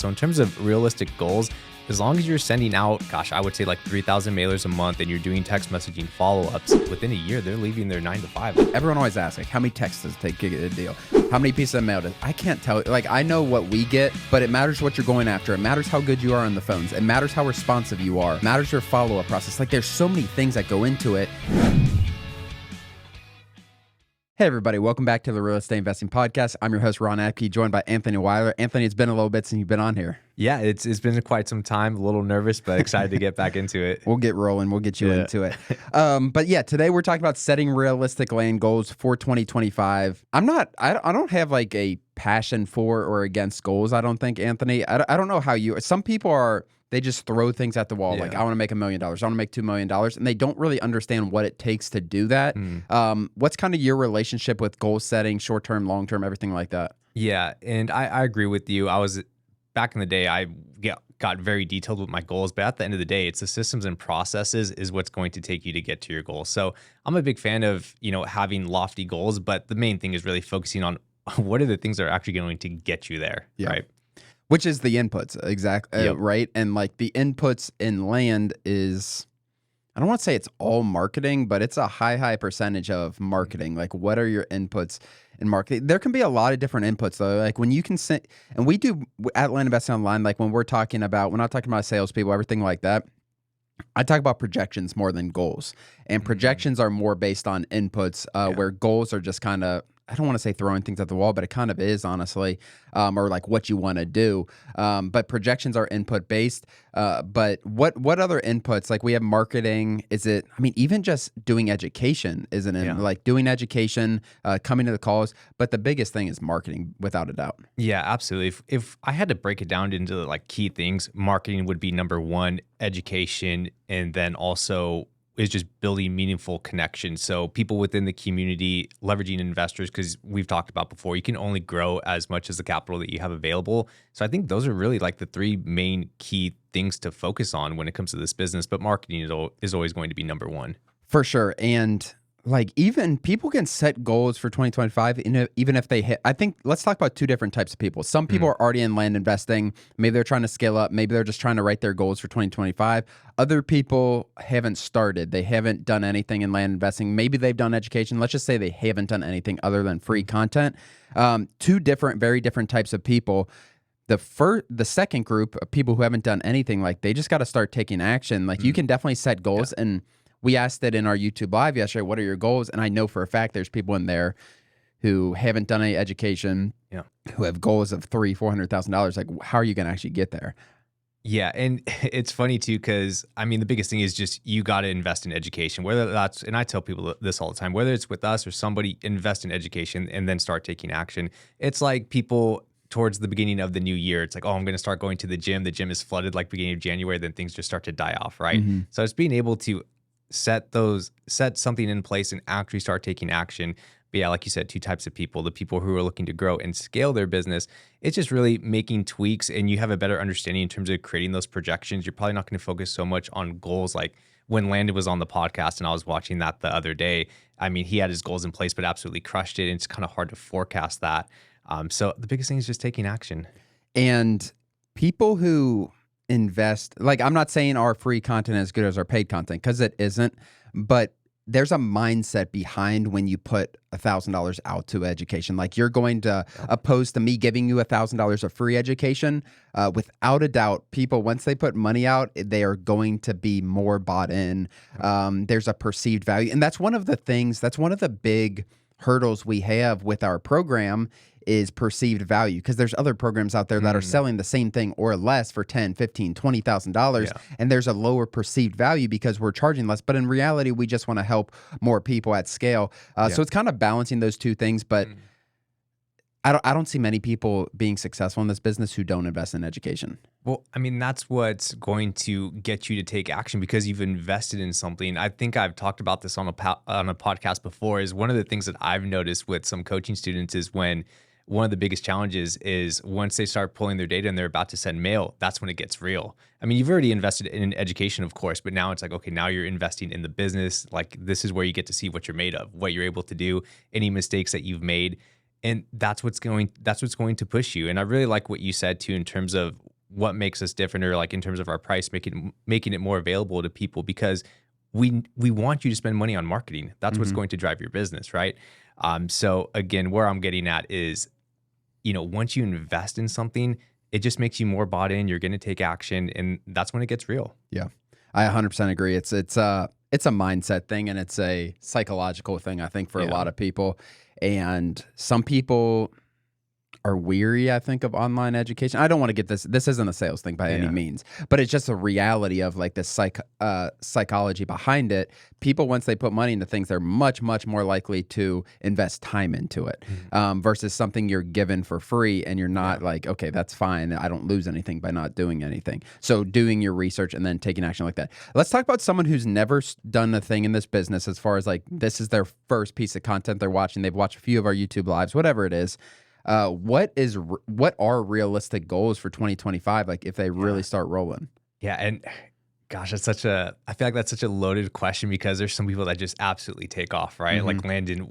So in terms of realistic goals, as long as you're sending out, gosh, I would say like 3,000 mailers a month and you're doing text messaging follow-ups, within a year, they're leaving their 9 to 5. Everyone always asks, like, how many texts does it take to get a deal? How many pieces of mail does I can't tell. Like, I know what we get, but it matters what you're going after. It matters how good you are on the phones. It matters how responsive you are. It matters your follow-up process. Like, there's so many things that go into it. Hey, everybody. Welcome back to the Real Estate Investing Podcast. I'm your host, Ron Apke, joined by Anthony Weiler. Anthony, it's been a little bit since you've been on here. Yeah, it's been quite some time. A little nervous, but excited to get back into it. We'll get rolling. We'll get you into it. But yeah, today we're talking about setting realistic land goals for 2025. I don't have like a passion for or against goals, I don't think, Anthony. I don't know how some people are, they just throw things at the wall. Yeah. Like, I want to make $1 million. I want to make $2 million. And they don't really understand what it takes to do that. What's kind of your relationship with goal setting, short-term, long-term, everything like that? Yeah, and I agree with you. Back in the day, I got very detailed with my goals, but at the end of the day, it's the systems and processes is what's going to take you to get to your goals. So I'm a big fan of, having lofty goals, but the main thing is really focusing on what are the things that are actually going to get you there, right? Which is the inputs, exactly, right? And like the inputs in land is, I don't want to say it's all marketing, but it's a high percentage of marketing. Like, what are your inputs in marketing? There can be a lot of different inputs, though. Like, when you can send, and we do at Land Investing Online, like when we're not talking about salespeople, everything like that. I talk about projections more than goals. And projections are more based on inputs, where goals are just kind of, I don't want to say throwing things at the wall, but it kind of is, honestly, or like what you want to do. But projections are input based. But what other inputs? Like, we have marketing. Even just doing education isn't it? Like doing education, coming to the calls. But the biggest thing is marketing, without a doubt. Yeah, absolutely. If I had to break it down into like key things, marketing would be number one, education, and then also is just building meaningful connections. So people within the community, leveraging investors, because we've talked about before, you can only grow as much as the capital that you have available. So I think those are really like the three main key things to focus on when it comes to this business. But marketing is always going to be number one. For sure. And like, even people can set goals for 2025, even if they hit. I think let's talk about two different types of people. Some people are already in land investing. Maybe they're trying to scale up. Maybe they're just trying to write their goals for 2025. Other people haven't started. They haven't done anything in land investing. Maybe they've done education. Let's just say they haven't done anything other than free content. Two very different types of people. The second group of people who haven't done anything, like, they just got to start taking action. Like, you can definitely set goals. And we asked it in our YouTube live yesterday, what are your goals? And I know for a fact there's people in there who haven't done any education, who have goals of $300,000-$400,000. Like, how are you going to actually get there? Yeah, and it's funny too, because the biggest thing is just you got to invest in education. Whether that's, and I tell people this all the time, whether it's with us or somebody, invest in education and then start taking action. It's like people towards the beginning of the new year, it's like, oh, I'm going to start going to the gym. The gym is flooded like beginning of January, then things just start to die off, right? So it's being able to set something in place and actually start taking action. But yeah, like you said, two types of people, the people who are looking to grow and scale their business. It's just really making tweaks, and you have a better understanding in terms of creating those projections. You're probably not going to focus so much on goals. Like when Landon was on the podcast and I was watching that the other day, he had his goals in place, but absolutely crushed it. And it's kind of hard to forecast that. So the biggest thing is just taking action. And people who invest, like, I'm not saying our free content is as good as our paid content, because it isn't, but there's a mindset behind when you put $1,000 out to education. Like, you're going to, opposed to me giving you $1,000 of free education, without a doubt, people, once they put money out, they are going to be more bought in. There's a perceived value. And that's one of the big hurdles we have with our program is perceived value, because there's other programs out there that are selling the same thing or less for $10,000, $15,000, $20,000, and there's a lower perceived value because we're charging less. But in reality, we just want to help more people at scale. So it's kind of balancing those two things. But I don't see many people being successful in this business who don't invest in education. Well, that's what's going to get you to take action, because you've invested in something. I think I've talked about this on a podcast before. Is one of the things that I've noticed with some coaching students is when one of the biggest challenges is once they start pulling their data and they're about to send mail, that's when it gets real. You've already invested in education, of course, but now it's like, okay, now you're investing in the business. Like, this is where you get to see what you're made of, what you're able to do, any mistakes that you've made. And that's what's going to push you. And I really like what you said too, in terms of what makes us different, or like in terms of our price, making it more available to people, because we want you to spend money on marketing. That's what's going to drive your business, right? So again, where I'm getting at is, once you invest in something, it just makes you more bought in. You're going to take action, and that's when it gets real. Yeah, I 100% agree. It's a mindset thing, and it's a psychological thing, I think, for a lot of people. And some people are weary, I think, of online education. I don't want to get this isn't a sales thing by any means, but it's just a reality of like the psychology behind it. People, once they put money into things, they're much, much more likely to invest time into it, versus something you're given for free and you're not like, okay, that's fine. I don't lose anything by not doing anything. So doing your research and then taking action like that. Let's talk about someone who's never done a thing in this business, as far as like, this is their first piece of content they're watching. They've watched a few of our YouTube lives, whatever it is. What are realistic goals for 2025? Like if they really start rolling? Yeah. And gosh, I feel like that's such a loaded question, because there's some people that just absolutely take off, right? Like Landon,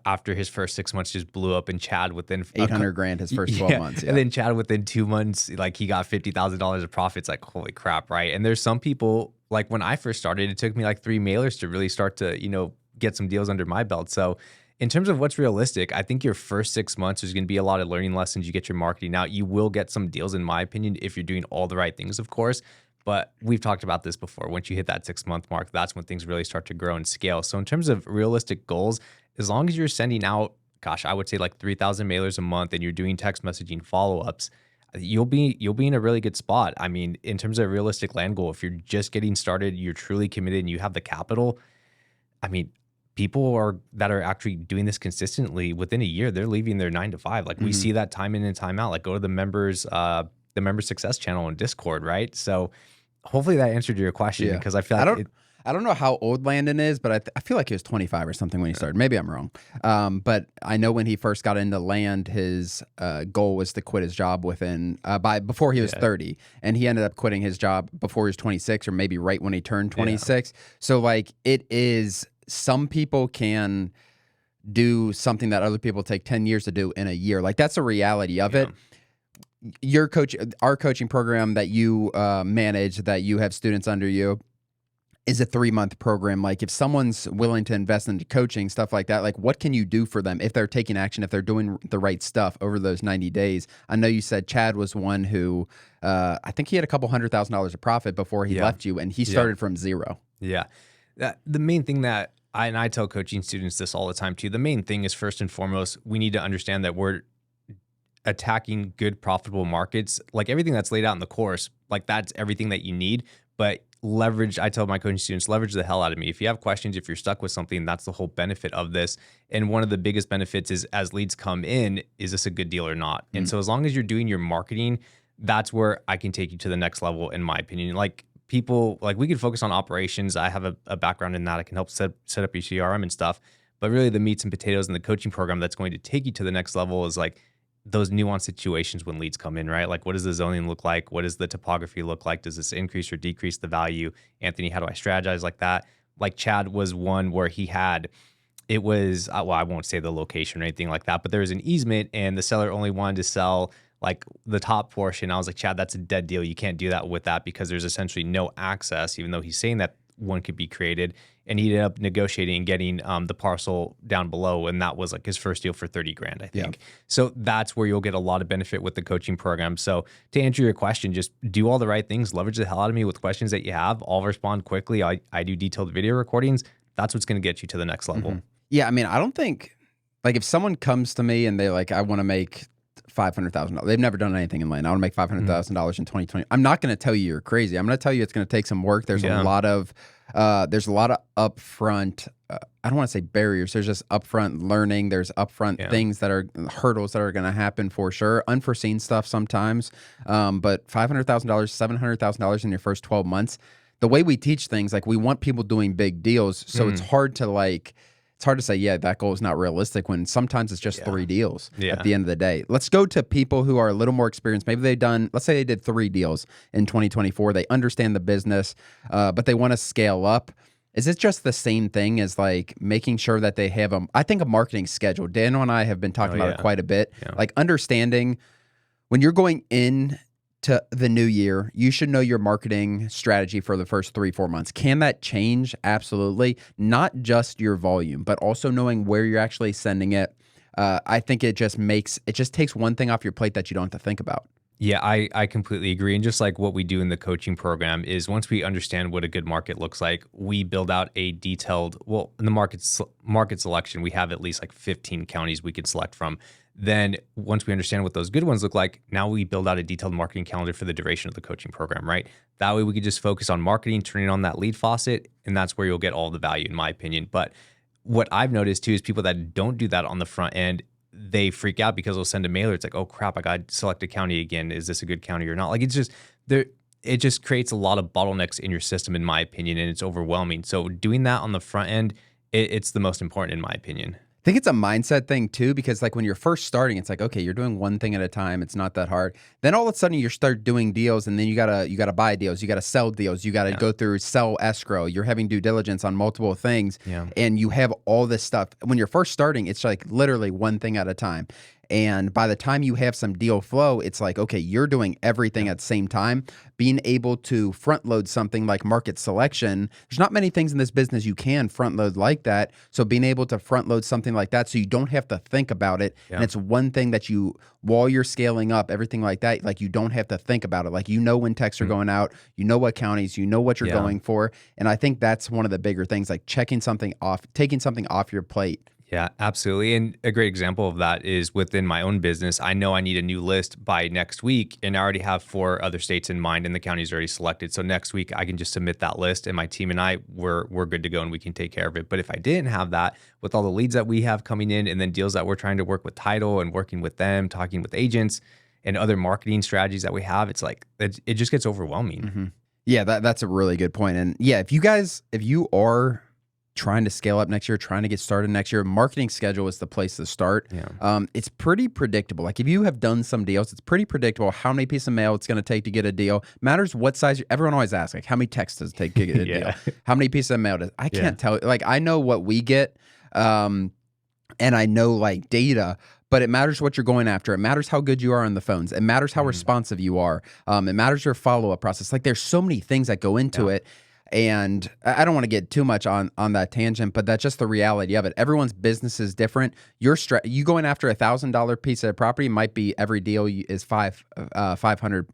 after his first 6 months just blew up, and Chad within 800 grand his first 12 months. Yeah. And then Chad within 2 months, like he got $50,000 of profits. Like, holy crap. Right. And there's some people, like when I first started, it took me like 3 mailers to really start to, get some deals under my belt. So in terms of what's realistic, I think your first 6 months, there's going to be a lot of learning lessons. You get your marketing out. You will get some deals, in my opinion, if you're doing all the right things, of course. But we've talked about this before. Once you hit that 6 month mark, that's when things really start to grow and scale. So in terms of realistic goals, as long as you're sending out, gosh, I would say like 3,000 mailers a month, and you're doing text messaging follow-ups, you'll be in a really good spot. I mean, in terms of realistic land goal, if you're just getting started, you're truly committed, and you have the capital, I mean, people that are actually doing this consistently, within a year, they're leaving their 9 to 5. Like we see that time in and time out. Like go to the member success channel on Discord, right? So hopefully that answered your question, because I feel like I don't know how old Landon is, but I feel like he was 25 or something when he started. Maybe I'm wrong. But I know when he first got into land, his goal was to quit his job before he was 30. And he ended up quitting his job before he was 26, or maybe right when he turned 26. So like some people can do something that other people take 10 years to do in a year. Like that's a reality of it. Our coaching program that you manage, that you have students under you, is a 3-month program. Like if someone's willing to invest into coaching, stuff like that, like what can you do for them if they're taking action, if they're doing the right stuff over those 90 days? I know you said Chad was one who, I think he had a couple $100,000 of profit before he left you, and he started from zero. Yeah. The main thing that I tell coaching students this all the time too, the main thing is, first and foremost, we need to understand that we're attacking good, profitable markets. Like everything that's laid out in the course, like that's everything that you need. But I tell my coaching students, leverage the hell out of me. If you have questions, if you're stuck with something, that's the whole benefit of this. And one of the biggest benefits is, as leads come in, is this a good deal or not? And so as long as you're doing your marketing, that's where I can take you to the next level, in my opinion. Like people, like we can focus on operations. I have a background in that. I can help set up your CRM and stuff. But really the meats and potatoes in the coaching program that's going to take you to the next level is like those nuanced situations when leads come in, right? Like what does the zoning look like? What does the topography look like? Does this increase or decrease the value? Anthony, how do I strategize like that? Like Chad was one where I won't say the location or anything like that, but there was an easement and the seller only wanted to sell like the top portion. I was like, Chad, that's a dead deal. You can't do that with that, because there's essentially no access, even though he's saying that one could be created. And he ended up negotiating and getting the parcel down below. And that was like his first deal for 30 grand, I think. Yeah. So that's where you'll get a lot of benefit with the coaching program. So to answer your question, just do all the right things, leverage the hell out of me with questions that you have. I'll respond quickly. I do detailed video recordings. That's what's going to get you to the next level. Yeah. I mean, I don't think, like if someone comes to me and they're like, I want to make $500,000. They've never done anything in land. I want to make $500,000 in 2020. I'm not going to tell you you're crazy. I'm going to tell you it's going to take some work. There's a lot of upfront. I don't want to say barriers. There's just upfront learning. There's upfront things that are hurdles that are going to happen for sure. Unforeseen stuff sometimes. But $500,000, $700,000 in your first 12 months. The way we teach things, like we want people doing big deals. So it's hard to say, yeah, that goal is not realistic, when sometimes it's just 3 deals at the end of the day. Let's go to people who are a little more experienced. Maybe let's say they did 3 deals in 2024. They understand the business, but they want to scale up. Is it just the same thing as like making sure that they have I think a marketing schedule? Daniel and I have been talking about it quite a bit. Yeah. Like understanding when you're going in to the new year, you should know your marketing strategy for the first 3-4 months. Can that change? Absolutely. Not just your volume, but also knowing where you're actually sending it. I think it just takes one thing off your plate that you don't have to think about. Yeah, I completely agree. And just like what we do in the coaching program is once we understand what a good market looks like, we build out a detailed, well, in the market selection, we have at least like 15 counties we could select from. Then once we understand what those good ones look like, now we build out a detailed marketing calendar for the duration of the coaching program, right? That way we could just focus on marketing, turning on that lead faucet, and that's where you'll get all the value, in my opinion. But what I've noticed too is people that don't do that on the front end, they freak out because they'll send a mailer. It's like, oh crap, I got to select a county again. Is this a good county or not? Like it's just there. It just creates a lot of bottlenecks in your system, in my opinion, and it's overwhelming. So doing that on the front end, it's the most important, in my opinion. I think it's a mindset thing too, because like when you're first starting, it's like, okay, you're doing one thing at a time. It's not that hard. Then all of a sudden you start doing deals, and then you gotta buy deals, you gotta sell deals, you gotta go through sell escrow. You're having due diligence on multiple things, and you have all this stuff. When you're first starting, it's like literally one thing at a time. And by the time you have some deal flow, it's like, okay, you're doing everything at the same time. Being able to front load something like market selection, there's not many things in this business you can front load like that. So being able to front load something like that so you don't have to think about it. And it's one thing that you, while you're scaling up, everything like that, like you don't have to think about it. Like you know when texts are going out, you know what counties, you know what you're going for. And I think that's one of the bigger things, like checking something off, taking something off your plate. Yeah, absolutely. And a great example of that is within my own business. I know I need a new list by next week, and I already have 4 other states in mind, and the county's already selected. So next week I can just submit that list, and my team and I we're good to go, and we can take care of it. But if I didn't have that, with all the leads that we have coming in, and then deals that we're trying to work with title and working with them, talking with agents, and other marketing strategies that we have, it's like it just gets overwhelming. Yeah, that's a really good point. And yeah, if you are trying to scale up next year, trying to get started next year, marketing schedule is the place to start. It's pretty predictable. Like if you have done some deals, it's pretty predictable how many pieces of mail it's going to take to get a deal. Matters what size. Everyone always asks, like, how many texts does it take to get a deal? How many pieces of mail does I can't tell. Like I know what we get, and I know like data. But it matters what you're going after. It matters how good you are on the phones. It matters how responsive you are. It matters your follow-up process. Like there's so many things that go into it. And I don't want to get too much on that tangent, but that's just the reality of it. Everyone's business is different. You going after $1,000 piece of property might be every deal is 500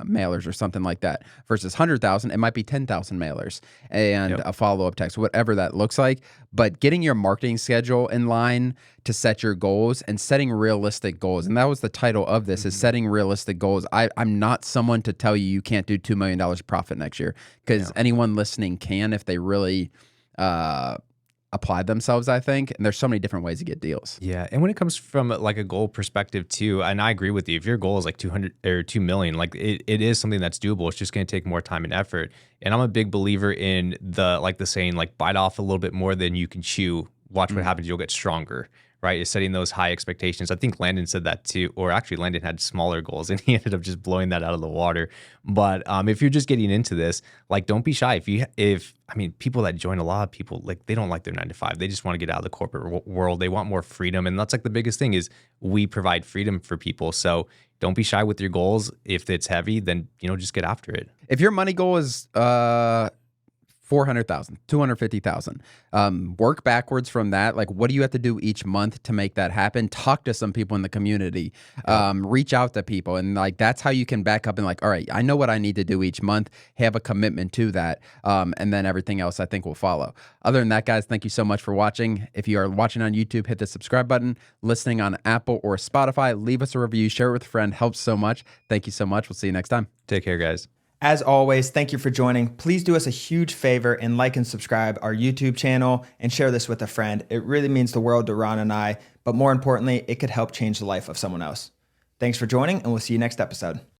mailers or something like that. Versus 100,000, it might be 10,000 mailers and a follow-up text, whatever that looks like. But getting your marketing schedule in line to set your goals and setting realistic goals. And that was the title of this, is setting realistic goals. I'm not someone to tell you can't do $2 million profit next year, because anyone listening can if they really apply themselves, I think. And there's so many different ways to get deals. Yeah. And when it comes from like a goal perspective too, and I agree with you, if your goal is like 200 or 2 million, like it is something that's doable. It's just going to take more time and effort. And I'm a big believer in the saying, like bite off a little bit more than you can chew. Watch what happens. You'll get stronger. Right, is setting those high expectations. I think Landon said that too, or actually Landon had smaller goals and he ended up just blowing that out of the water. But if you're just getting into this, like don't be shy. People that join, a lot of people, like they don't like their 9 to 5. They just want to get out of the corporate world. They want more freedom, and that's like the biggest thing is we provide freedom for people. So don't be shy with your goals. If it's heavy, then just get after it. If your money goal is 400,000, 250,000. Work backwards from that. Like, what do you have to do each month to make that happen? Talk to some people in the community. Reach out to people, and like that's how you can back up and like, all right, I know what I need to do each month. Have a commitment to that, and then everything else I think will follow. Other than that, guys, thank you so much for watching. If you are watching on YouTube, hit the subscribe button. Listening on Apple or Spotify, leave us a review. Share it with a friend. Helps so much. Thank you so much. We'll see you next time. Take care, guys. As always, thank you for joining. Please do us a huge favor and like and subscribe our YouTube channel and share this with a friend. It really means the world to Ron and I, but more importantly, it could help change the life of someone else. Thanks for joining, and we'll see you next episode.